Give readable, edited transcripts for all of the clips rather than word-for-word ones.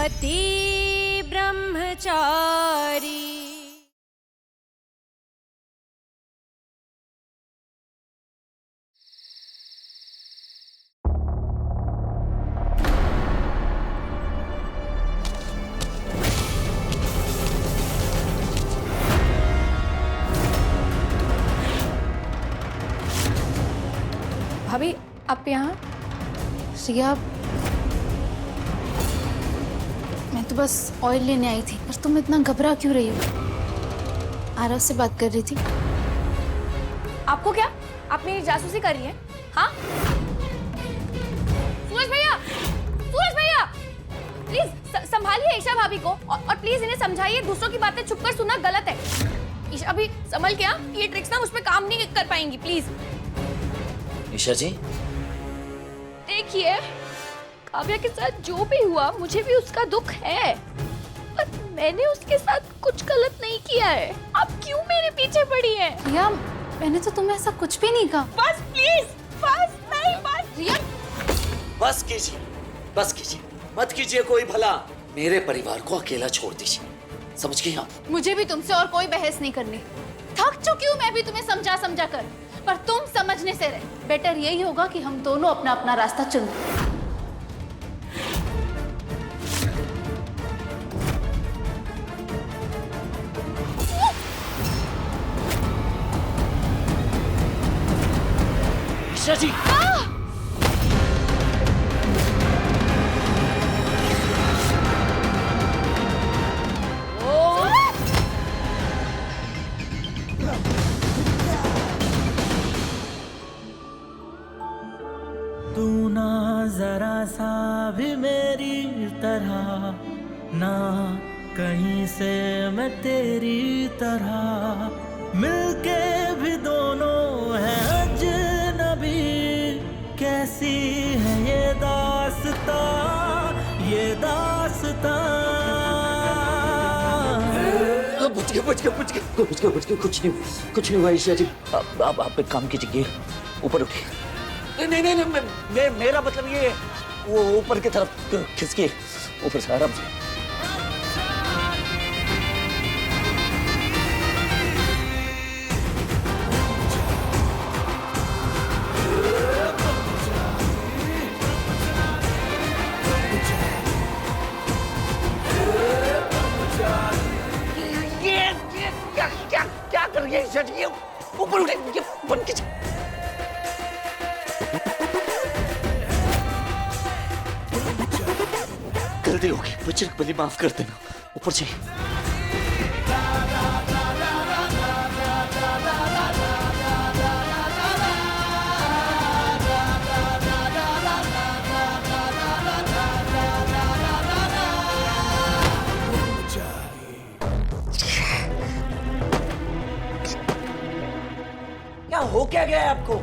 पति ब्रह्मचारी। भाभी आप यहाँ? सिया, मैं तो बस ऑयल लेने आई थी, पर तुम इतना घबरा क्यों रही हो? आरव से बात कर रही थी। आपको क्या? आप मेरी जासूसी कर रही हैं? हाँ? सूरज भैया, सूरज भैया, प्लीज संभालिए ईशा भाभी को और प्लीज इन्हें समझाइए दूसरों की बातें छुपकर सुनना गलत है। ईशा भी संभल के, ये ट्रिक्स ना मुझ पे काम नहीं कर पाएंगी, प्लीज। ईशा जी, देखिए काव्या के साथ जो भी हुआ मुझे भी उसका दुख है, पर मैंने उसके साथ कुछ गलत नहीं किया है। आप क्यों मेरे पीछे पड़ी हैं? रिया, मैंने तो तुम्हें ऐसा कुछ भी नहीं कहा। बस प्लीज, बस नहीं, बस। रिया, बस कीजिए, मत कीजिए कोई भला। मेरे परिवार को अकेला छोड़ दीजिए, समझ गई आप? मुझे भी तुमसे और कोई बहस नहीं करनी। थक चुकी हूँ मैं भी तुम्हें समझा समझा कर, पर तुम समझने से रहे। बेटर यही होगा कि हम दोनों अपना अपना रास्ता चुन लें। ईशा जी, तू ना जरा सा भी मेरी तरह, ना कहीं से मैं तेरी तरह, मिलके भी दोनों हैं अजनबी। कैसी है ये दास्तां, ये दास्तां। बुझ गया, कुछ नहीं हुआ ईशा जी। आप एक काम कीजिए, ऊपर उठिए। नहीं, मेरा मतलब ये, वो ऊपर की तरफ खिसकिए, ऊपर से आराम से। क्या कर रही है ईशा जी? ऊपर उठे, ये बंद कीजिए। गलती होगी, बजरंग बली माफ कर देना। ऊपर से हो क्या गया है आपको?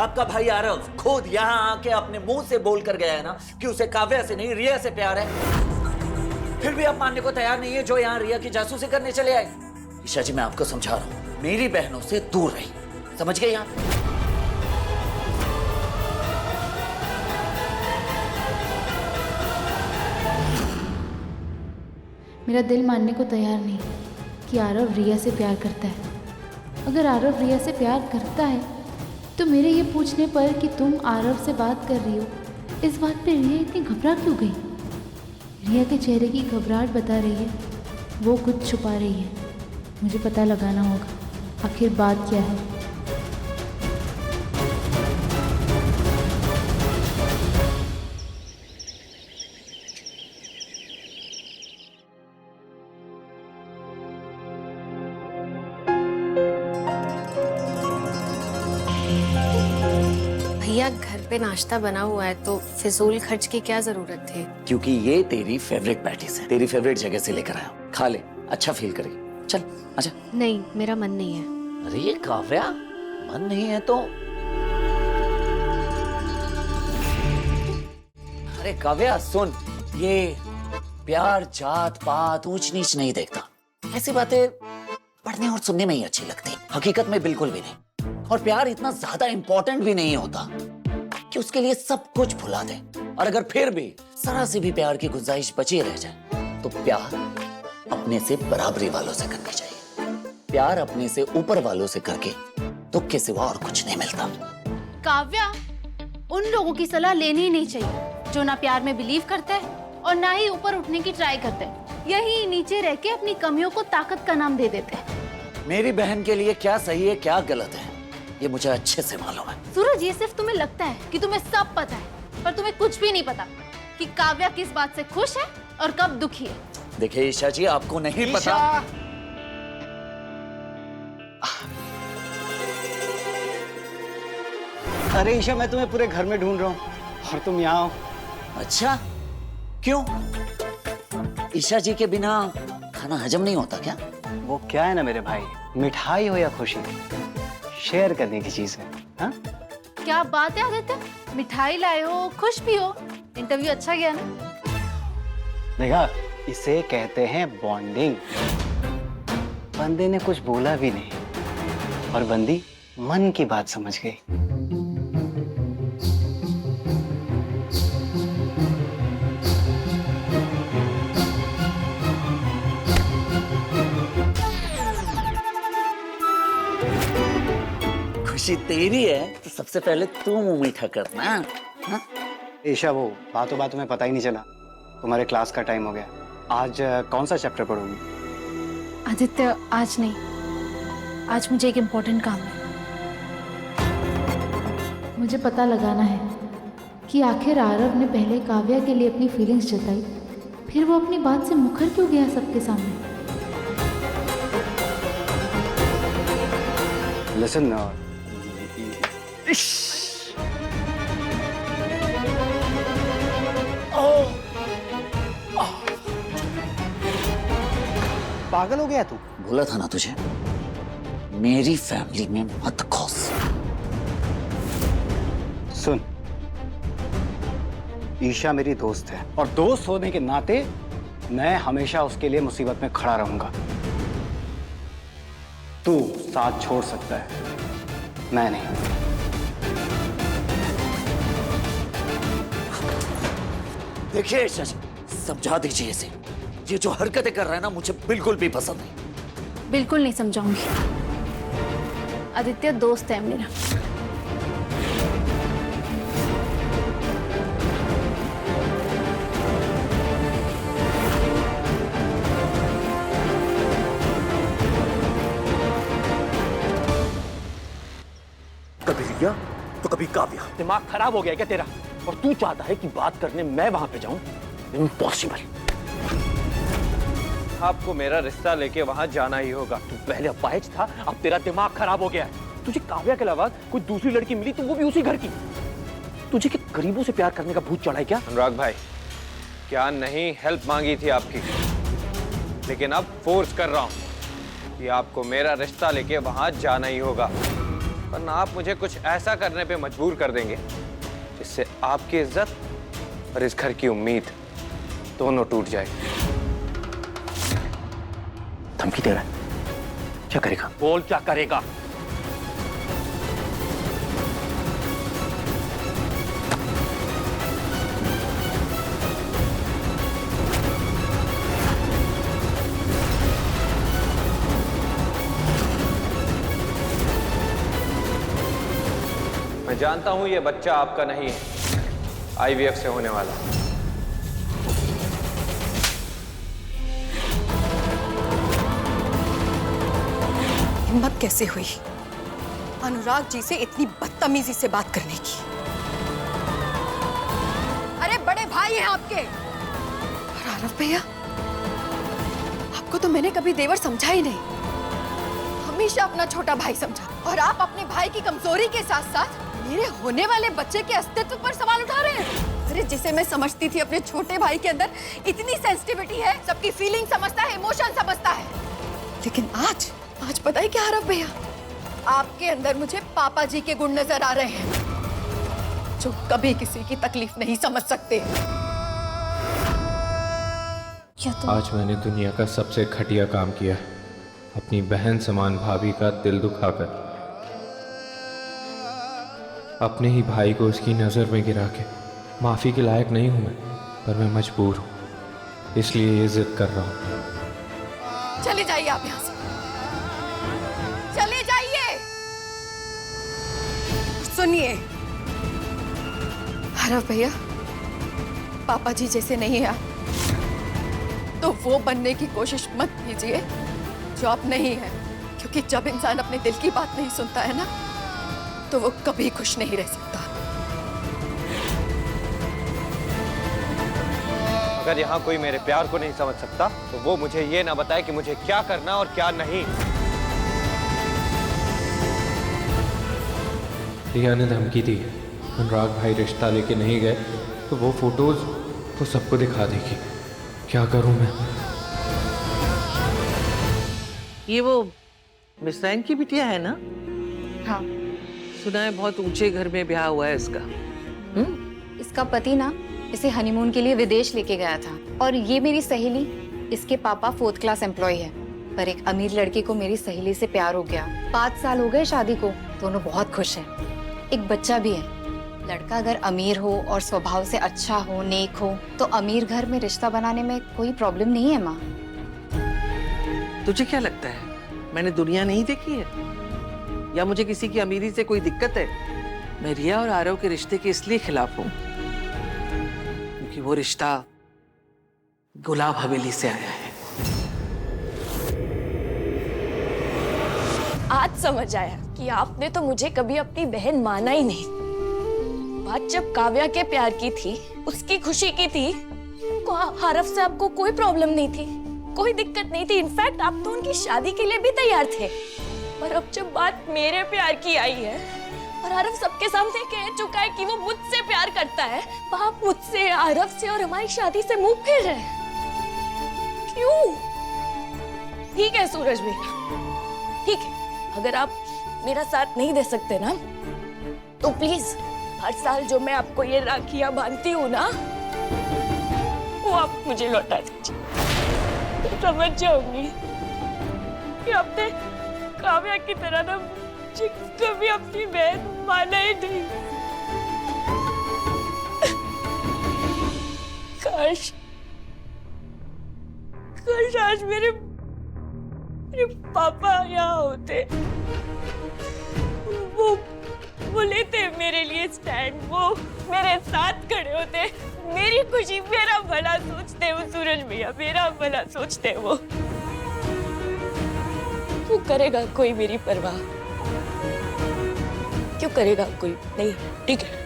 आपका भाई आरव खुद यहाँ आके अपने मुंह से बोल कर गया है ना कि उसे काव्या से नहीं रिया से प्यार है। फिर भी आप मानने को तैयार नहीं है जो यहाँ रिया की जासूसी करने चले आए। ईशा जी, मैं आपको समझा रहा हूँ, मेरी बहनों से दूर रही, समझ गए आप? मेरा दिल मानने को तैयार नहीं कि आरव रिया से प्यार करता है। अगर आरव रिया से प्यार करता है तो मेरे ये पूछने पर कि तुम आरव से बात कर रही हो, इस बात पे रिया इतनी घबरा क्यों गई? रिया के चेहरे की घबराहट बता रही है वो कुछ छुपा रही है। मुझे पता लगाना होगा आखिर बात क्या है। भैया, घर पे नाश्ता बना हुआ है तो फिजूल खर्च की क्या जरूरत थी? क्योंकि ये तेरी फेवरेट पैटीज है, तेरी फेवरेट जगह से लेकर आया, खा ले, अच्छा फील करेगी। चल आजा। नहीं, मेरा मन नहीं है। अरे ये काव्या, मन नहीं है तो? अरे काव्या सुन, ये प्यार जात पात ऊंच नीच नहीं देखता। ऐसी बातें पढ़ने और सुनने में ही अच्छी लगती, हकीकत में बिल्कुल भी नहीं। और प्यार इतना ज्यादा इंपॉर्टेंट भी नहीं होता कि उसके लिए सब कुछ भुला दे और अगर फिर भी जरा सी भी प्यार की गुंजाइश बची रह जाए तो प्यार अपने से बराबरी वालों से करनी चाहिए। प्यार अपने से ऊपर वालों से करके दुख के सिवा और कुछ नहीं मिलता। काव्या, उन लोगों की सलाह लेनी ही नहीं चाहिए जो ना प्यार में बिलीव करते हैं और ना ही ऊपर उठने की ट्राई करते हैं। यही नीचे रह के अपनी कमियों को ताकत का नाम दे देते हैं। मेरी बहन के लिए क्या सही है क्या गलत है ये मुझे अच्छे से मालूम है। सूरज, ये सिर्फ तुम्हें लगता है कि तुम्हें सब पता है, पर तुम्हें कुछ भी नहीं पता कि काव्या किस बात से खुश है और कब दुखी है। देखिए ईशा जी, आपको नहीं पता। अरे ईशा, मैं तुम्हें पूरे घर में ढूंढ रहा हूँ और तुम यहाँ हो। अच्छा, क्यों? ईशा जी के बिना खाना हजम नहीं होता क्या? वो क्या है ना मेरे भाई, मिठाई हो या खुशी, शेयर करने की चीज है। हाँ? क्या बात है आदित्य, मिठाई लाए हो, खुश भी हो। इंटरव्यू अच्छा गया ना? देखा, इसे कहते हैं बॉन्डिंग। बंदे ने कुछ बोला भी नहीं और बंदी मन की बात समझ गई। खुशी तेरी है तो सबसे पहले तू मुंह मीठा करना। हाँ? ईशा, वो बातों बातों में पता ही नहीं चला तुम्हारे क्लास का टाइम हो गया। आज कौन सा चैप्टर पढ़ोगी? आदित्य, आज नहीं, आज मुझे एक इम्पोर्टेंट काम है। मुझे पता लगाना है कि आखिर आरव ने पहले काव्या के लिए अपनी फीलिंग्स जताई, फिर वो अपनी बात से मुकर क्यों गया सबके सामने। लिसन, पागल हो गया तू? बोला था ना तुझे, मेरी फैमिली में मत घुस। सुन, ईशा मेरी दोस्त है और दोस्त होने के नाते मैं हमेशा उसके लिए मुसीबत में खड़ा रहूंगा। तू साथ छोड़ सकता है, मैं नहीं। देखिए ईशा जी, समझा दीजिए इसे। ये जो हरकतें कर रहा है ना, मुझे बिल्कुल भी पसंद नहीं। बिल्कुल नहीं समझाऊंगी। आदित्य दोस्त है मेरा। कभी रिया तो कभी काव्या। दिमाग खराब हो गया क्या तेरा? और तू चाहता है कि बात करने मैं वहां पे जाऊं? इम्पॉसिबल। आपको मेरा रिश्ता लेके वहां जाना ही होगा। तू पहले अपाहिज था, अब तेरा दिमाग खराब हो गया है। तुझे काव्या के अलावा कोई दूसरी लड़की मिली तो वो भी उसी घर की। तुझे क्या गरीबों से प्यार करने का भूत चढ़ा है क्या? अनुराग भाई, क्या नहीं हेल्प मांगी थी आपकी, लेकिन अब फोर्स कर रहा हूं कि आपको मेरा रिश्ता लेके वहां जाना ही होगा, वरना आप मुझे कुछ ऐसा करने पे मजबूर कर देंगे जिससे आपकी इज्जत और इस घर की उम्मीद दोनों टूट जाएगी। धमकी दे रहा है? क्या करेगा? बोल क्या करेगा? मैं जानता हूं ये बच्चा आपका नहीं है, IVF से होने वाला। हिम्मत कैसे हुई अनुराग जी से इतनी बदतमीजी से बात करने की? अरे बड़े भाई हैं आपके। और आरव भैया, आपको तो मैंने कभी देवर समझा ही नहीं, हमेशा अपना छोटा भाई समझा। और आप अपने भाई की कमजोरी के साथ साथ मेरे होने वाले बच्चे के अस्तित्व पर सवाल उठा रहे हैं। अरे जिसे मैं समझती थी अपने छोटे भाई के अंदर इतनी सेंसिटिविटी है, सबकी फीलिंग समझता है, इमोशन समझता है, लेकिन आज पता है क्या आरव भैया, आपके अंदर मुझे पापा जी के गुण नजर आ रहे हैं जो कभी किसी की तकलीफ नहीं समझ सकते। क्या तुम आज मैंने दुनिया का सबसे घटिया काम किया, अपनी बहन समान भाभी का दिल दुखाकर, अपने ही भाई को उसकी नजर में गिरा के माफ़ी के लायक नहीं हूँ मैं, पर मैं मजबूर हूँ, इसलिए ये जिद कर रहा हूँ। चले जाइए आप यहाँ से, चले जाइए। सुनिए आरव भैया, पापा जी जैसे नहीं है आप, तो वो बनने की कोशिश मत कीजिए जो आप नहीं है, क्योंकि जब इंसान अपने दिल की बात नहीं सुनता है ना, तो वो कभी खुश नहीं रह सकता। अगर यहाँ कोई मेरे प्यार को नहीं समझ सकता तो वो मुझे ये ना बताए कि मुझे क्या करना और क्या नहीं। रिया ने धमकी दी, अनुराग भाई रिश्ता लेके नहीं गए तो वो फोटोज वो सबको दिखा देगी। क्या करूं मैं? ये वो मिसराइन की बिटिया है ना? हाँ। सुना है बहुत ऊंचे घर में ब्याह हुआ है इसका। इसका पति ना इसे हनीमून के लिए विदेश लेके गया था, और ये मेरी सहेली, इसके पापा 4th क्लास एम्प्लॉय है, पर एक अमीर लड़के को मेरी सहेली से प्यार हो गया। 5 साल हो गए शादी को, दोनों बहुत खुश हैं। एक बच्चा भी है। लड़का अगर अमीर हो और स्वभाव से अच्छा हो, नेक हो, तो अमीर घर में रिश्ता बनाने में कोई प्रॉब्लम नहीं है माँ। तुझे क्या लगता है मैंने दुनिया नहीं देखी है, या मुझे किसी की अमीरी से कोई दिक्कत है? मैं रिया और आरव के रिश्ते के इसलिए खिलाफ हूँ क्योंकि वो रिश्ता गुलाब हवेली से आया है। आज समझ आया कि आपने तो मुझे कभी अपनी बहन माना ही नहीं। बात जब काव्या के प्यार की थी, उसकी खुशी की थी, तो आरव से आपको कोई प्रॉब्लम नहीं थी, कोई दिक्कत नहीं थी। इनफैक्ट आप तो उनकी शादी के लिए भी तैयार थे। पर अब जब बात मेरे प्यार की आई है और आरव सबके सामने कह चुका है कि वो मुझसे प्यार करता है, तो आप मुझसे, आरव से और हमारी शादी से मुंह फेर रहे हैं। क्यों? ठीक है सूरज भैया, ठीक है, अगर आप मेरा साथ नहीं दे सकते ना, तो प्लीज हर साल जो मैं आपको ये राखियां बांधती हूँ ना, वो आप मुझे लौटा दीजिए। तो समझ जाऊंगी कि आपने काव्या की तरह ना मुझे कभी अपनी बहन माना ही नहीं। काश आज मेरे पापा यहाँ होते, वो लेते मेरे लिए स्टैंड, वो मेरे साथ खड़े होते, मेरी खुशी, मेरा भला सोचते वो सूरज भैया, मेरा भला सोचते वो। क्यों करेगा कोई मेरी परवाह? क्यों करेगा कोई? नहीं, ठीक है।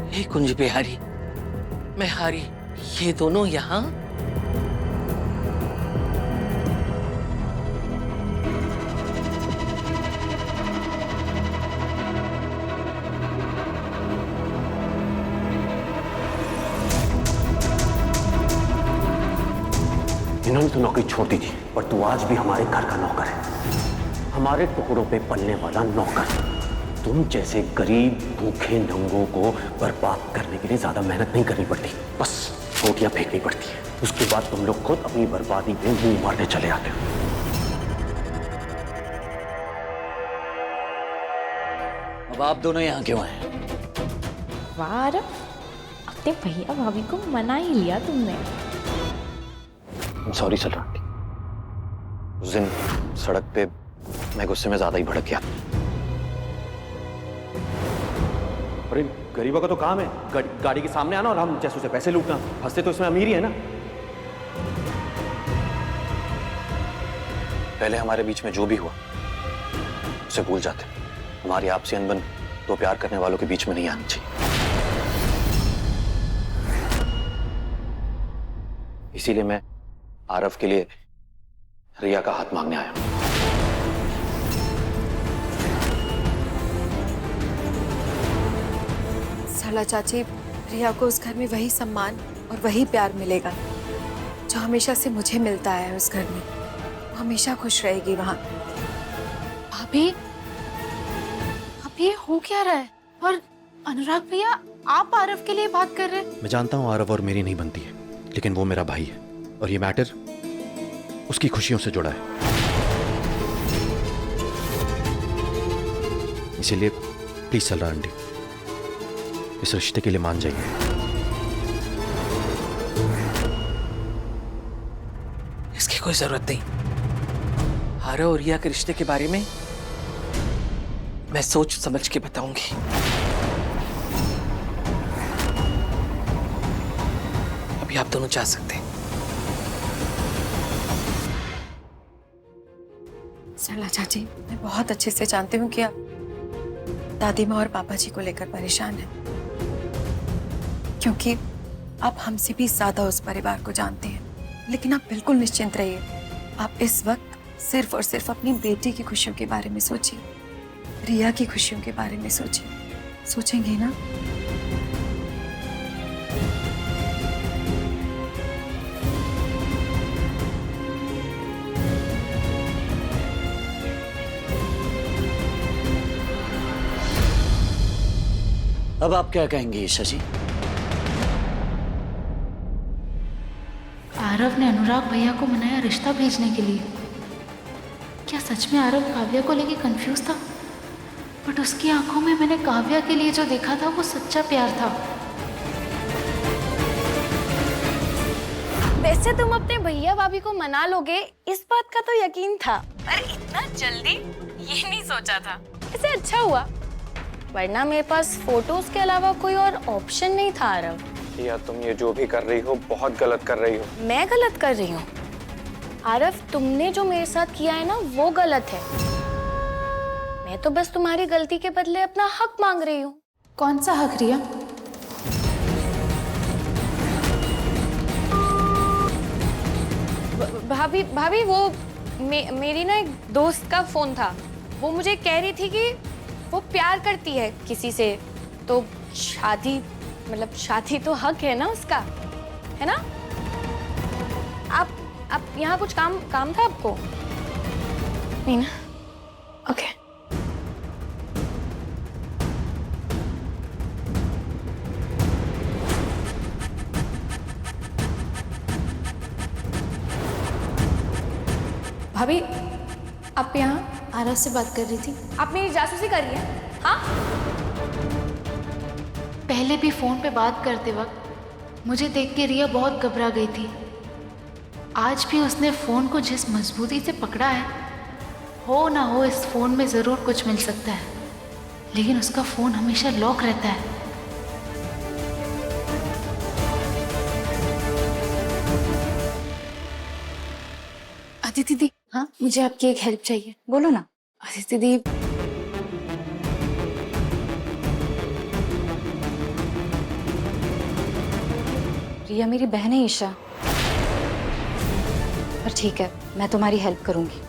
हे कुंज बिहारी, मैं हारी, ये दोनों यहाँ? इन्होंने तो नौकरी छोड़ दी थी, पर तू आज भी हमारे घर का नौकर है, हमारे टुकड़ों पे पलने वाला नौकर। तुम जैसे गरीब भूखे नंगों को बर्बाद करने के लिए ज्यादा मेहनत नहीं करनी पड़ती, बस रोटियां फेंकनी पड़ती है। उसके बाद तुम लोग खुद अपनी बर्बादी में मुंह मारने चले आते हो। अब आप दोनों यहाँ क्यों आए? वाह, अपने भैया भाभी को मना ही लिया तुमने। सॉरी सर आंटी, उस दिन सड़क पे मैं गुस्से में ज्यादा ही भड़क गया। अरे गरीबों का तो काम है गाड़ी के सामने आना और हम जैसों से पैसे लूटना। फंसते तो इसमें अमीर ही है ना। पहले हमारे बीच में जो भी हुआ उसे भूल जाते। हमारी आपसी अनबन दो प्यार करने वालों के बीच में नहीं आनी चाहिए। इसीलिए मैं आरव के लिए रिया का हाथ मांगने आया हूं। सरला चाची, रिया को उस घर में वही सम्मान और वही प्यार मिलेगा जो हमेशा से मुझे मिलता है उस घर में। वो हमेशा खुश रहेगी वहां। भाभी, अब ये हो क्या रहा है? और अनुराग भैया, आप आरव के लिए बात कर रहे हैं? मैं जानता हूँ आरव और मेरी नहीं बनती है, लेकिन वो मेरा भाई है और ये मैटर उसकी खुशियों से जुड़ा है। इसीलिए प्लीज सलाह आंटी, इस रिश्ते के लिए मान जाइए। इसकी कोई जरूरत नहीं। आरव और रिया के रिश्ते के बारे में मैं सोच समझ के बताऊंगी। अभी आप दोनों जा सकते हैं। सरला चाची, मैं बहुत अच्छे से जानती हूँ कि आप दादी माँ और पापा जी को लेकर परेशान हैं, क्योंकि आप हमसे भी ज्यादा उस परिवार को जानते हैं। लेकिन आप बिल्कुल निश्चिंत रहिए, आप इस वक्त सिर्फ और सिर्फ अपनी बेटी की खुशियों के बारे में सोचिए, रिया की खुशियों के बारे में सोचिए। सोचेंगे ना? अब आप क्या कहेंगे ईशा जी? आरव ने अनुराग भैया को मनाया रिश्ता भेजने के लिए। क्या सच में आरव काव्या को लेके कंफ्यूज था? बट उसकी आंखों में मैंने काव्या के लिए जो देखा था वो सच्चा प्यार था। वैसे तुम अपने भैया भाभी को मना लोगे, इस बात का तो यकीन था, पर इतना जल्दी ये नहीं सोचा था। इसे अच्छा हुआ, वरना मेरे पास फोटोज के अलावा कोई और ऑप्शन नहीं था। आरव, या तुम ये जो भी कर रही हो बहुत गलत कर रही हो। मैं गलत कर रही हूँ? आरव, तुमने जो मेरे साथ किया है ना वो गलत है। मैं तो बस तुम्हारी गलती के बदले अपना हक मांग रही हूँ। कौन सा हक रिया? भाभी भाभी, वो मेरी ना एक दोस्त का फोन था। वो मुझे कह रही थी कि वो प्यार करती है किसी से, तो शादी, मतलब शादी तो हक है ना उसका, है ना? आप यहाँ कुछ काम था आपको? नहीं ना? ओके। भाभी, आप यहाँ आरव से बात कर रही थी। आप मेरी जासूसी कर रही हैं? हाँ? पहले भी फोन पे बात करते वक्त मुझे देख के रिया बहुत घबरा गई थी। आज भी उसने फोन को जिस मजबूती से पकड़ा है, हो ना हो इस फोन में जरूर कुछ मिल सकता है, लेकिन उसका फोन हमेशा लॉक रहता है। अदिति दी, हाँ? मुझे आपकी एक हेल्प चाहिए। बोलो ना। अदिति दी, रिया मेरी बहन है ईशा, पर ठीक है, मैं तुम्हारी हेल्प करूंगी,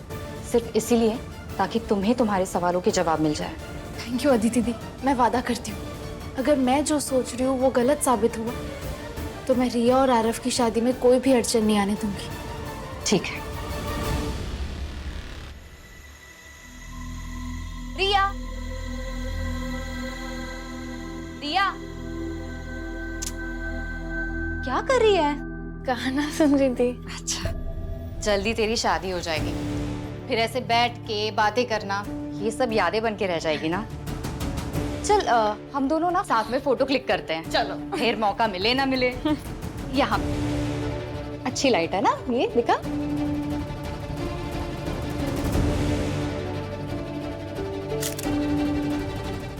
सिर्फ इसीलिए ताकि तुम्हें तुम्हारे सवालों के जवाब मिल जाए। थैंक यू अदिति दी, मैं वादा करती हूँ अगर मैं जो सोच रही हूँ वो गलत साबित हुआ तो मैं रिया और आरव की शादी में कोई भी अड़चन नहीं आने दूंगी। ठीक है। रिया, रिया, क्या कर रही है? गाना सुन रही थी। अच्छा, जल्दी तेरी शादी हो जाएगी, फिर ऐसे बैठ के बातें करना, ये सब यादें बन के रह जाएगी ना। चल हम दोनों ना साथ में फोटो क्लिक करते हैं। चलो। फिर मौका मिले ना मिले। यहाँ अच्छी लाइट है ना, ये दिखा।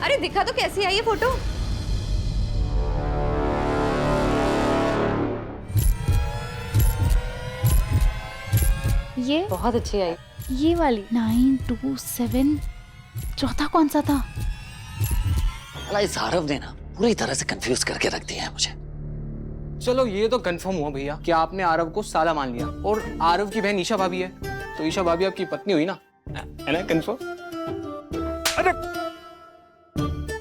अरे दिखा तो कैसी है ये फोटो? ये बहुत अच्छी आई। ये वाली 927, चौथा कौन सा था? अला इस आरव ने ना पूरी तरह से कंफ्यूज करके रख दिया है मुझे। चलो ये तो कंफर्म हुआ भैया कि आपने आरव को साला मान लिया, और आरव की बहन ईशा भाभी है, तो ईशा भाभी आपकी पत्नी हुई ना, है ना? कंफर्म। अरे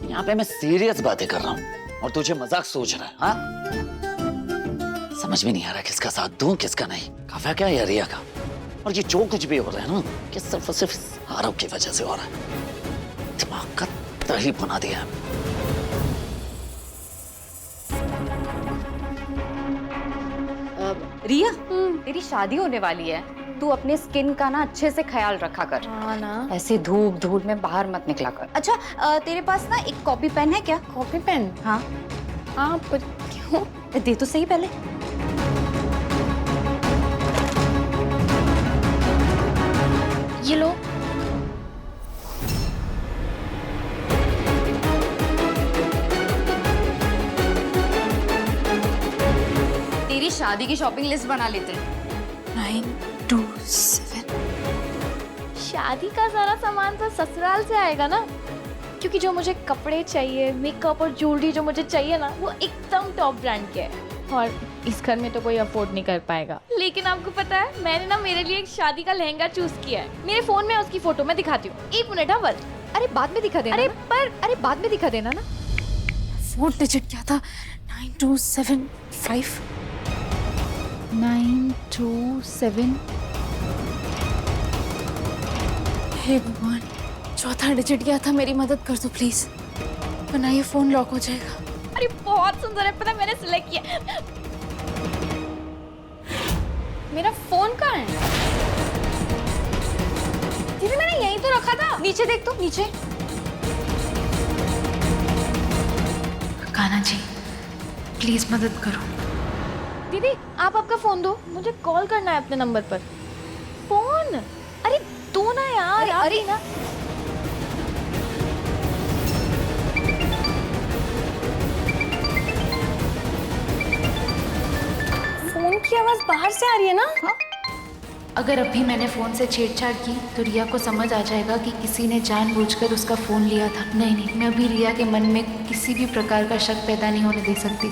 यहाँ पे मैं सीरियस बातें कर रहा हूँ और तुझे मजाक सोच रहा है, हाँ? समझ में नहीं आ रहा किसका साथ दूं किसका नहीं, काव्या क्या या रिया का। और ये जो कुछ भी हो रहा है ना, कि सिर्फ और सिर्फ आरव की वजह से हो रहा है। दिमाग का दही बना दिया है। रिया, तेरी शादी होने वाली है, तू अपने स्किन का ना अच्छे से ख्याल रखा कर। हाँ ना। ऐसे धूप धूल में बाहर मत निकला कर। अच्छा तेरे पास ना एक कॉपी पेन है क्या? Copy pen? हाँ हाँ, पर क्यों? दे तो सही पहले। ये लो। तेरी शादी की शॉपिंग लिस्ट बना लेते हैं। 927। शादी का सारा सामान तो ससुराल से आएगा ना, क्योंकि जो मुझे कपड़े चाहिए, मेकअप और ज्वेलरी जो मुझे चाहिए ना, वो एकदम टॉप ब्रांड के है और इस घर में तो कोई अफोर्ड नहीं कर पाएगा। लेकिन आपको पता है, मैंने ना मेरे लिए एक शादी का लहंगा चूज किया है। मेरे फोन में उसकी फोटो मैं दिखाती हूँ। 1 मिनट। हाँ बस। अरे बाद में दिखा देना। अरे बाद में दिखा देना ना। 4 डिजिट क्या था? 9275। 927। हे भगवान, चौथा डिजिट क्या था? मेरी मदद कर दो प्लीज, वरना ये फोन लॉक हो जाएगा। अरे बहुत सुंदर है, पता है मैंने सिलेक्ट किया। मेरा फोन कहाँ है? दीदी मैंने यहीं तो रखा था। नीचे देख तो, नीचे। कान्हा जी प्लीज मदद करो। दीदी आप आपका फोन दो, मुझे कॉल करना है अपने नंबर पर। फोन? अरे दो ना यार। अरे ना। फोन की आवाज बाहर से आ रही है ना? हाँ? अगर अभी मैंने फोन से छेड़छाड़ की तो रिया को समझ आ जाएगा कि किसी ने जानबूझकर उसका फोन लिया था। नहीं, मैं अभी रिया के मन में किसी भी प्रकार का शक पैदा नहीं होने दे सकती।